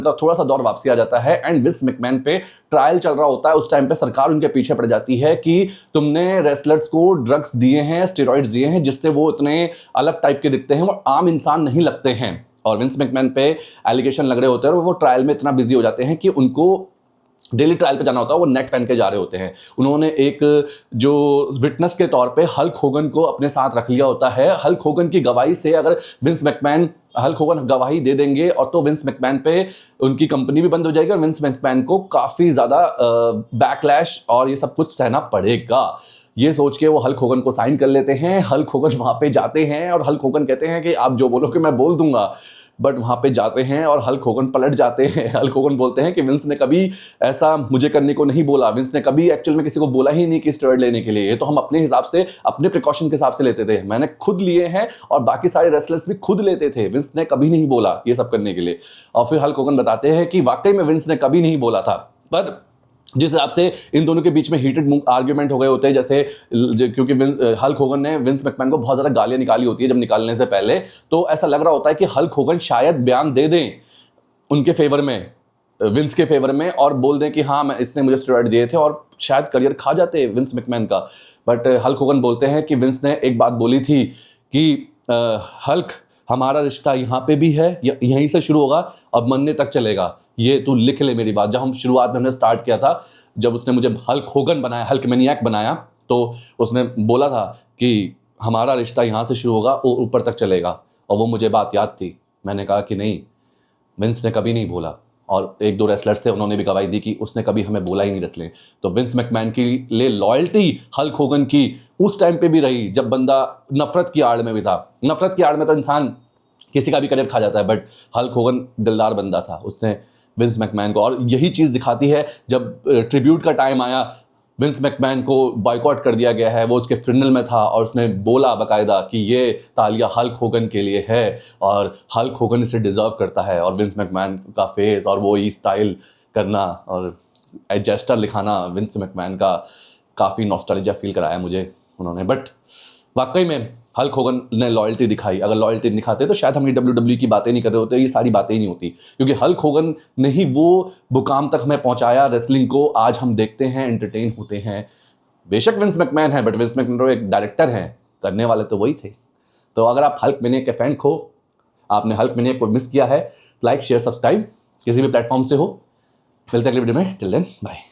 का थोड़ा सा दौर वापसी आ जाता है एंड विंस मैकमैन पे ट्रायल चल रहा होता है। उस टाइम पे सरकार उनके पीछे पड़ जाती है कि तुमने रेसलर्स को ड्रग्स दिए हैं, स्टेरॉइड्स दिए हैं, जिससे वो इतने अलग टाइप के दिखते हैं, वो आम इंसान नहीं लगते हैं। और विंस मैकमैन पे एलिगेशन लग रहे होते हैं और वो ट्रायल में इतना बिजी हो जाते हैं कि उनको डेली ट्रायल पे जाना होता है, वो नेक पहन के जा रहे होते हैं। उन्होंने एक जो विटनेस के तौर पे हल्क होगन को अपने साथ रख लिया होता है। हल्क होगन की गवाही से अगर विंस मैकमैन हल्क होगन गवाही दे देंगे और तो विंस मैकमैन पे उनकी कंपनी भी बंद हो जाएगी और विंस मैकमैन को काफ़ी ज़्यादा बैकलैश और ये सब कुछ सहना पड़ेगा। ये सोच के वो हल्क होगन को साइन कर लेते हैं। हल्क होगन वहाँ पे जाते हैं और हल्क होगन कहते हैं कि आप जो बोलोगे मैं बोल दूंगा। बट वहाँ पे जाते हैं और हल्क होगन पलट जाते हैं। हल्क होगन बोलते हैं कि विंस ने कभी ऐसा मुझे करने को नहीं बोला, विंस ने कभी एक्चुअल में किसी को बोला ही नहीं कि स्टेरॉइड लेने के लिए, ये तो हम अपने हिसाब से अपने प्रिकॉशन के हिसाब से लेते थे, मैंने खुद लिए हैं और बाकी सारे रेसलर्स भी खुद लेते थे, विंस ने कभी नहीं बोला ये सब करने के लिए। और फिर हल्क होगन बताते हैं कि वाकई में विंस ने कभी नहीं बोला था। पर जिस हिसाब से इन दोनों के बीच में हीटेड आर्ग्यूमेंट हो गए होते हैं, जैसे क्योंकि हल्क होगन ने विंस मैकमैन को बहुत ज़्यादा गालियाँ निकाली होती है जब निकालने से पहले, तो ऐसा लग रहा होता है कि हल्क होगन शायद बयान दे दें उनके फेवर में, विंस के फेवर में, और बोल दें कि हाँ मैं इसने मुझे स्टेरॉइड दिए थे, और शायद करियर खा जाते विंस मैकमैन का। बट हल्क होगन बोलते हैं कि विंस ने एक बात बोली थी कि हल्क हमारा रिश्ता यहाँ पे भी है, यहीं से शुरू होगा और मरने तक चलेगा, ये तू लिख ले मेरी बात। जब हम शुरुआत में हमने स्टार्ट किया था, जब उसने मुझे हल्क होगन बनाया, हल्क मैनियक बनाया, तो उसने बोला था कि हमारा रिश्ता यहाँ से शुरू होगा और ऊपर तक चलेगा, और वो मुझे बात याद थी। मैंने कहा कि नहीं, विंस ने कभी नहीं बोला। और एक दो रेसलर्स थे, उन्होंने भी गवाही दी कि उसने कभी हमें बोला ही नहीं रेसलिंग। तो विंस मैकमैन की लिए लॉयल्टी हल्क होगन की उस टाइम पे भी रही जब बंदा नफरत की आड़ में भी था। नफरत की आड़ में तो इंसान किसी का भी करियर खा जाता है, बट हल्क होगन दिलदार बंदा था, उसने विंस मैकमैन को, और यही चीज़ दिखाती है जब ट्रिब्यूट का टाइम आया, विंस मैकमैन को बॉयकॉट कर दिया गया है, वो उसके फ्रिनल में था और उसने बोला बाकायदा कि ये तालियां हल्क होगन के लिए है और हल्क होगन इसे डिजर्व करता है। और विंस मैकमैन का फेस और वो ही स्टाइल करना और जेस्टर लिखाना विंस मैकमैन का काफ़ी नॉस्टैल्जिया फील कराया मुझे उन्होंने। बट वाकई में हल्क होगन ने लॉयल्टी दिखाई। अगर लॉयल्टी दिखाते तो शायद हम ये WWE की बातें नहीं कर रहे होते, ये सारी बातें ही नहीं होती, क्योंकि हल्क होगन ने ही वो मुकाम तक हमें पहुंचाया रेसलिंग को। आज हम देखते हैं, एंटरटेन होते हैं। बेशक विंस मैकमैन है, बट विंस मैकमैन एक डायरेक्टर हैं, करने वाले तो वही थे। तो अगर आप हल्क मैनियक के फैन हो, आपने हल्क मैनियक को मिस किया है, लाइक शेयर सब्सक्राइब किसी भी प्लेटफॉर्म से हो। मिलते हैं अगले वीडियो में, टिल देन बाय।